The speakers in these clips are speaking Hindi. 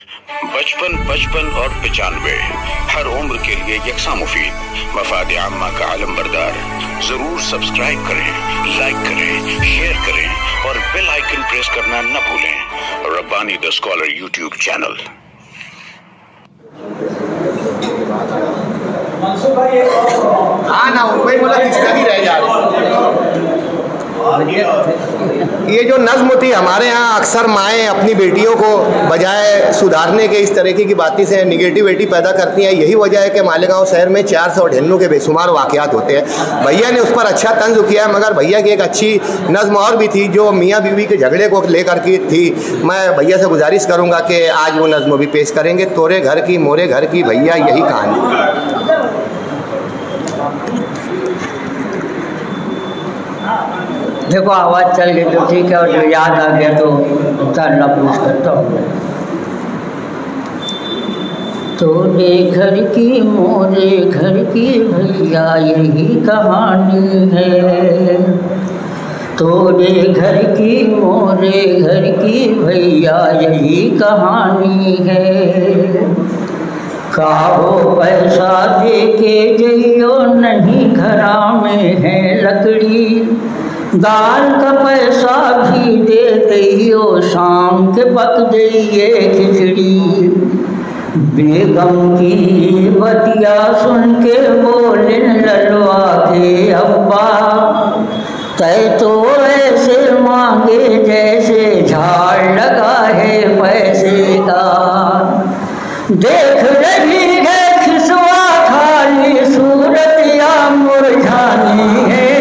55, 55 और 95 हर उम्र के लिए यकसा मुफीद, मफाद आम्मा का आलम बरदार। जरूर सब्सक्राइब करें, लाइक करें, शेयर करें और बेल आइकन प्रेस करना न भूलें। Rabbani the scholar YouTube channel. हाँ ना वही बोला किसकी रह जा रही। ये जो नज़्म थी हमारे यहाँ अक्सर माएँ अपनी बेटियों को बजाय सुधारने के इस तरीके की बातें से निगेटिविटी पैदा करती हैं। यही वजह है कि मालेगांव शहर में 400 ढेलों के बेशुमार वाक़यात होते हैं। भैया ने उस पर अच्छा तंज किया है, मगर भैया की एक अच्छी नज़्म और भी थी जो मियाँ बीवी के झगड़े को लेकर के थी। मैं भैया से गुजारिश करूँगा कि आज वो नज़्म भी पेश करेंगे। तोरे घर की मोरे घर की भैया यही कहानी। देखो आवाज़ चल गई तो ठीक है, और जो याद आ गया तो इंशाअल्लाह पूछ करता हूँ। तोरे घर की मोरे घर की भैया यही कहानी है। तोरे घर की मोरे घर की भैया यही कहानी है। काहो पैसा दे के जइयो नहीं घरा में है लकड़ी। दाल का पैसा भी दे दियो शाम के पक जाइए खिचड़ी। बेगम की बतिया सुन के बोले ललवा के अब्बा, तय तो ऐसे मांगे जैसे झाड़ लगा है पैसे का। देख रही है खिसवा खाली सूरत या मुरझानी है।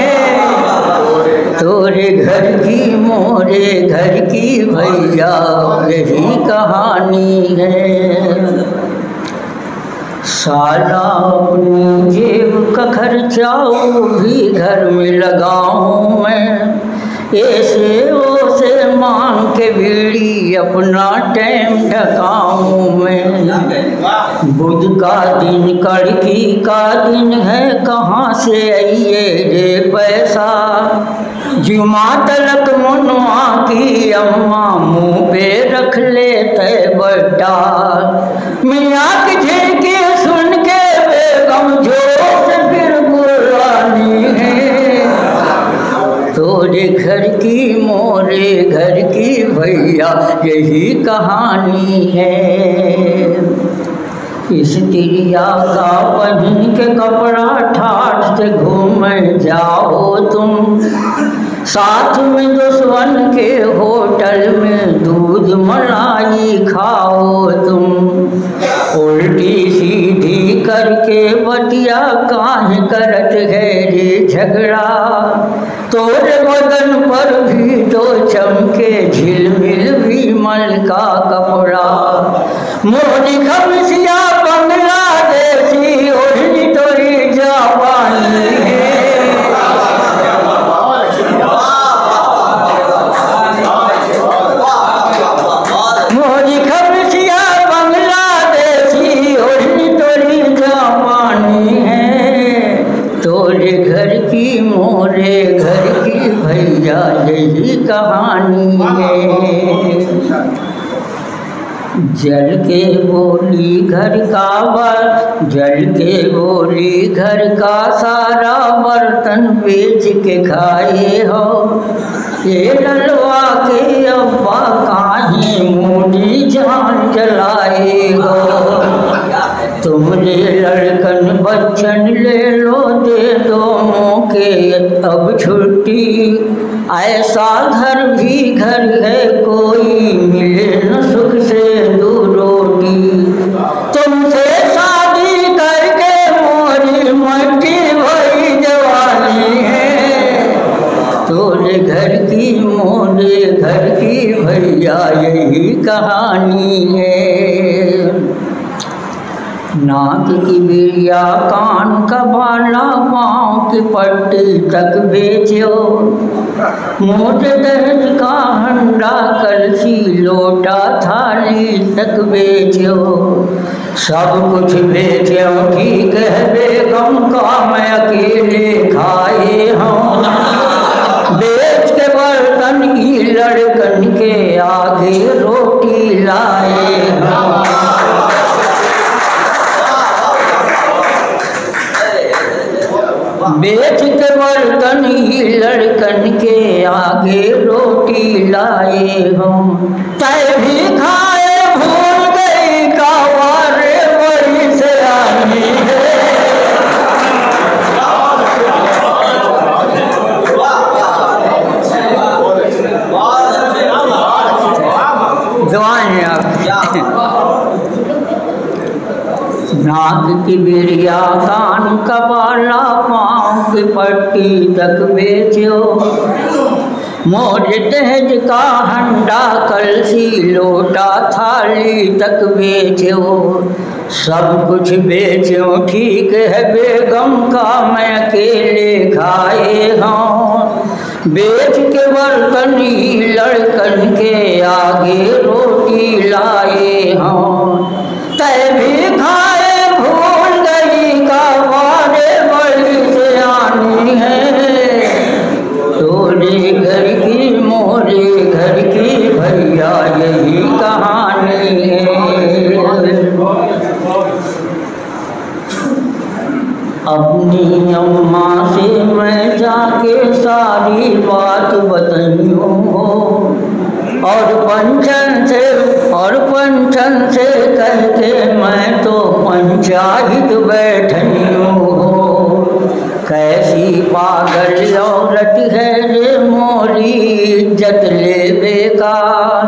तोरे घर की मोरे घर की भैया यही कहानी है। साला अपनी जेब का खर्चा भी घर में लगाऊं मैं। ऐसे ओसे मांग के बीड़ी अपना टाइम ढकाऊं मैं। बुध का दिन कड़की का दिन है, कहाँ से आइए रे पैसा। जुमा तलक मुनवा की अम्मा मुँह पे रख लेते बट्टा। मियाँ की झिड़की सुन के बेगम जोश फिर बुलानी है। तोरे घर की मोरे घर की भैया यही कहानी है। स्त्रिया का पहन के कपड़ा ठाठ से घूम जाओ तुम। साथ में दुश्मन के होटल में दूध मलाई खाओ तुम। उल्टी सीधी करके बतिया काहे करत है रे झगड़ा। तोरे बदन पर भी तो चमके झिलमिल भी मल का कपड़ा। मोरी खमसिया बांग्लादेशी ओढ़नी तोरी जापानी है। मोरी खमसिया बांग्लादेशी ओढ़नी तोरी जापानी है। तोरे घर की मोरे घर की भैया यही कहानी है। जल के बोली घर का जल के बोली घर का सारा बर्तन बेच के खाए हो। ये ललवा के अब्बा काहे मूडी जान जलाए हो। तुमने लड़कन बच्चन ले लो दे दो मौके अब छुट्टी। ऐसा घर भी घर है कोई मिले न सुख से दो रोटी। तुमसे शादी करके मोरी मट्टी भरी जवानी है। तोरे घर की मोरे घर की भैया यही कहानी है। नाक की बिरिया कान का बाला पाँव की पट्टी तक बेचो। मोटे दहेज का हंडा कलसी लोटा थाली तक बेचो। सब कुछ बेचो ठीक है बेगम का मैं अकेले खाए हूँ। बेच के बर्तन की लड़कन के आगे रोटी लाए हूँ। बेच के बर्तन ही लड़कन के आगे रोटी लाए हम, तय भी खाए भूल गई कावारे बड़ी से आनी है। दुआएं आप नाक की बिरिया कान का बाला पाँव की पट्टी तक बेचो, मोर दहेज का हंडा कलसी लोटा थाली तक बेचो, सब कुछ बेचो ठीक है बेगम का मैं अकेले खाए हूँ, बेच के बर्तन ही लड़कन के आगे रोटी लाए हूँ, तय भी खाए भूल गई कावारे बड़ी से आनी है, तोरे घर की मोरे घर की भैया यही कहानी है। अपनी अम्मा से मैं जाके सारी बात बताइयो और पंचन से कह के मैं तो पंचायत बैठियो हो, कैसी पागल औरत है रे मोरी इज्जत ले बेकार,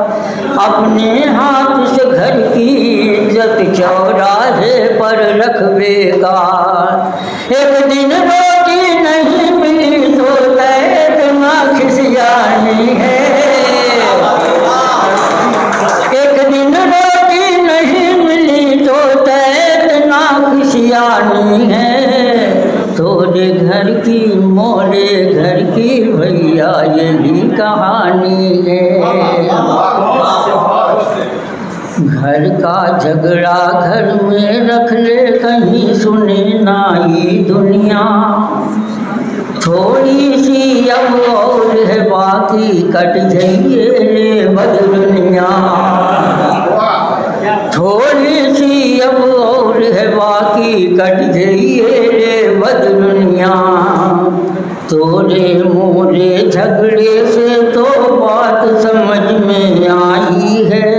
अपने हाथ से घर की इज्जत चौराहे पर रख बेकार, एक दिन रोटी नहीं मिली तो इतना खिसियानी है, एक दिन रोटी नहीं मिली तो इतना खिसियानी है, तोरे घर की मोरे घर की भैया यही कहानी है। घर का झगड़ा घर में रख ले कहीं सुने ना ये दुनिया, थोड़ी सी अब और है बाकी कट जाइए रे बदलुनिया, थोड़ी सी अब और है बाकी कट जाइए रे बदलुनिया, तोरे मोरे झगड़े से तो बात समझ में आई है,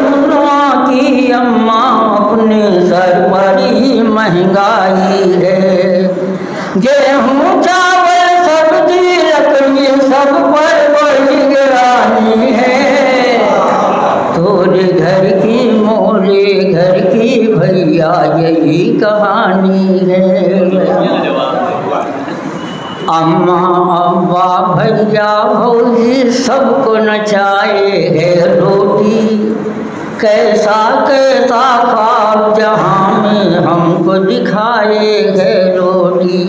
मुन्ना की अम्मा अपने सर पर ही महंगाई है, गेहूँ चावल सब्जी लकड़ी सब पर बड़ी गिरानी है, तोरे घर की मोरे घर की भैया यही कहानी है। अम्मा अब्बा भैया भौजी सबको नचाए है रोटी, कैसा कैसा ख्वाब जहाँ में हमको दिखाए है रोटी,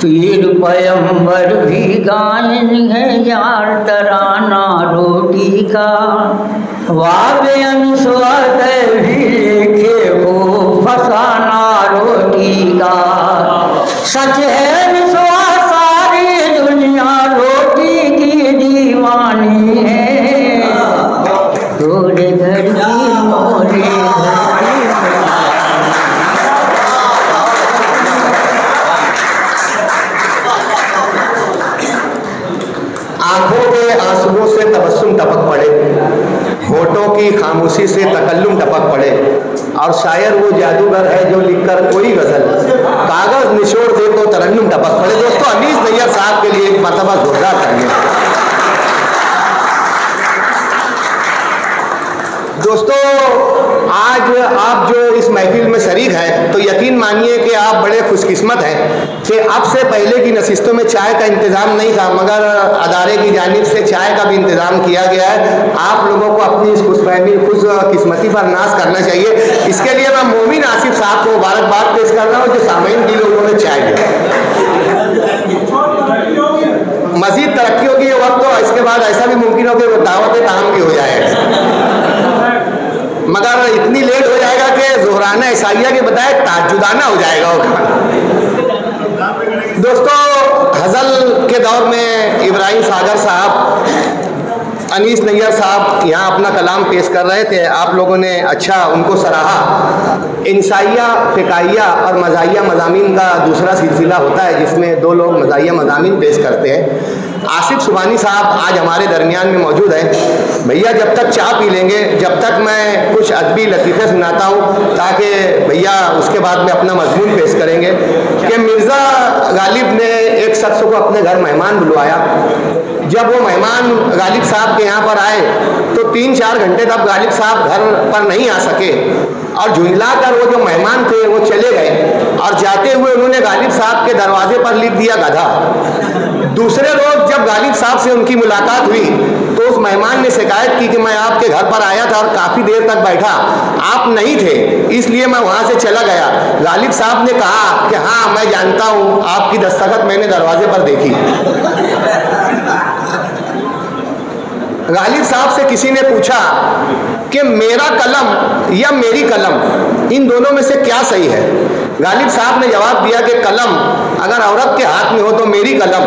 पीर पैगंबर भी गायन है यार तराना रोटी का, वाबे अनुस्वाद भी लिखे हो फसाना रोटी का, सच है विश्वास सारी दुनिया रोटी की दीवानी है, तोरे घर की मोरे आंखों के आंसुओं से तबस्सुम टपक पड़े, होठों की खामोशी से तकल्लुम टपक पड़े, और शायर वो जादूगर है जो लिखकर कोई गजल कागज निचोड़ दे तो तरन्नुम टपक पड़े। दोस्तों अनीस नैयर साहब के लिए एक मरतबा जोरदार करेंगे। दोस्तों आज आप जो इस महफिल में शरीक हैं तो यकीन मानिए कि आप बड़े खुशकिस्मत हैं कि अब से पहले की नशिस्तों में चाय का इंतज़ाम नहीं था, मगर अदारे की जानिब से चाय का भी इंतज़ाम किया गया है। आप लोगों को अपनी इस खुशफहमी खुशकिस्मती पर नाज करना चाहिए। इसके लिए मैं मोमिन आसिफ साहब को मुबारकबाद पेश कर रहा हूँ जो सामईन के लिए उन्होंने चाय दी। मज़ीद तरक्की होगी ये वक्त, तो इसके बाद ऐसा भी मुमकिन हो कि दावत ताम की हो जाए, मगर इतनी लेट हो जाएगा कि ज़ोहराना ईसाइया के बताए ताजुदाना हो जाएगा होगा। दोस्तों गज़ल के दौर में इब्राहिम सागर साहब अनीस नैयर साहब यहाँ अपना कलाम पेश कर रहे थे, आप लोगों ने अच्छा उनको सराहा। इंसाइया, फ़िकाइया और मज़ाहिया मज़ामीन का दूसरा सिलसिला होता है जिसमें दो लोग मज़ाहिया मज़ामीन पेश करते हैं। आसिफ सुबानी साहब आज हमारे दरमियान में मौजूद हैं। भैया जब तक चाय पी लेंगे, जब तक मैं कुछ अदबी लतीफ़े सुनाता हूँ, ताकि भैया उसके बाद में अपना मजमून पेश करेंगे कि मिर्ज़ा गालिब ने एक शख्स को अपने घर मेहमान बुलवाया। जब वो मेहमान गालिब साहब के यहाँ पर आए तो 3-4 घंटे तक गालिब साहब घर पर नहीं आ सके और झुंझला कर वो जो मेहमान थे वो चले गए और जाते हुए उन्होंने गालिब साहब के दरवाजे पर लिख दिया गधा। दूसरे रोज जब गालिब साहब से उनकी मुलाकात हुई तो उस मेहमान ने शिकायत की कि मैं आपके घर पर आया था और काफ़ी देर तक बैठा, आप नहीं थे, इसलिए मैं वहाँ से चला गया। गालिब साहब ने कहा कि हाँ मैं जानता हूँ, आपकी दस्तखत मैंने दरवाजे पर देखी। गालिब साहब से किसी ने पूछा कि मेरा कलम या मेरी कलम, इन दोनों में से क्या सही है? गालिब साहब ने जवाब दिया कि कलम अगर औरत के हाथ में हो तो मेरी कलम,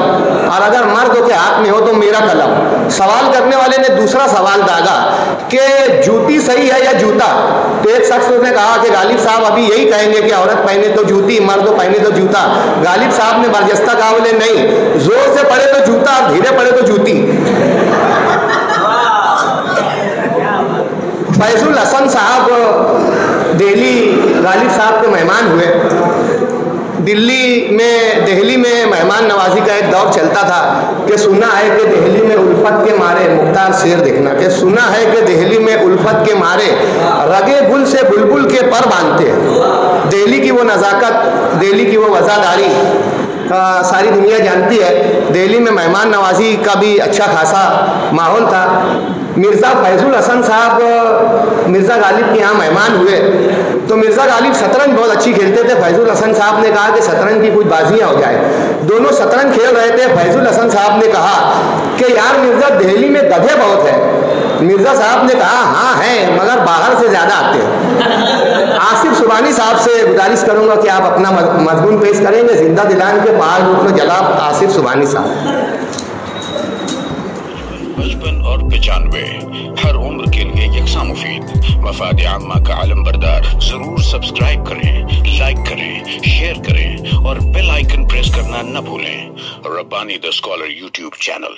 और अगर मर्द के हाथ में हो तो मेरा कलम। सवाल करने वाले ने दूसरा सवाल दागा कि जूती सही है या जूता? तो एक शख्स ने कहा कि गालिब साहब अभी यही कहेंगे कि औरत पहने तो जूती, मर्द पहने तो जूता। गालिब साहब ने बरजस्ता कहा, बोले नहीं, जोर से पड़े तो जूता और धीरे पड़े तो जूती। फैजुल हसन साहब दिल्ली गालिब साहब के मेहमान हुए। दिल्ली में मेहमान नवाजी का एक दौर चलता था कि सुना है कि दिल्ली में उल्फत के मारे, मुख्तार शेर देखना, कि सुना है कि दिल्ली में उल्फत के मारे रगे गुल से बुलबुल के पर बांधते हैं। दिल्ली की वो नज़ाकत, दिल्ली की वो वज़ादारी सारी दुनिया जानती है। दिल्ली में मेहमान नवाजी का भी अच्छा खासा माहौल था। मिर्ज़ा फैजुल हसन साहब मिर्ज़ा गालिब के यहाँ मेहमान हुए तो मिर्ज़ा गालिब शतरंज बहुत अच्छी खेलते थे। फैजुल हसन साहब ने कहा कि शतरंज की कुछ बाजियाँ हो जाए। दोनों शतरंज खेल रहे थे। फैजुल हसन साहब ने कहा कि यार मिर्ज़ा, दिल्ली में गधे बहुत हैं। मिर्ज़ा साहब ने कहा हाँ हैं, मगर बाहर से ज़्यादा आते हैं। आसिफ सुबानी साहब से गुजारिश करूँगा कि आप अपना मजमून पेश करेंगे। जिंदा दिलान के पहाड़ रूप में जनाब आसिफ सुबानी साहब। 55 और 95 हर उम्र के लिए यकसा मुफीद। मफाद आम्मा का आलम बरदार। जरूर सब्सक्राइब करें, लाइक करें, शेयर करें और बेल आइकन प्रेस करना न भूलें। Rabbani the scholar YouTube channel.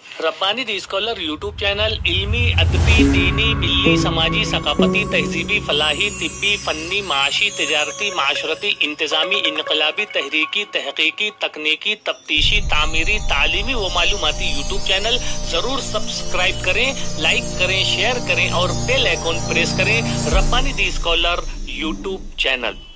Rabbani the scholar YouTube channel इल्मी, अदबी, दीनी, मिल्ली, समाजी, सकाफती, तहजीबी, फलाही, तिब्बी, फन्नी, माशी, तिजारती, माशरती, इंतजामी, इनकलाबी, तहरीकी, तहकीकी, तकनीकी, तफ्तीशी, तामीरी, तालीमी व मालूमाती यूट्यूब चैनल जरूर सब्सक्राइब करें, लाइक करें, शेयर करें और बेल आइकन प्रेस करें। Rabbani the scholar YouTube channel.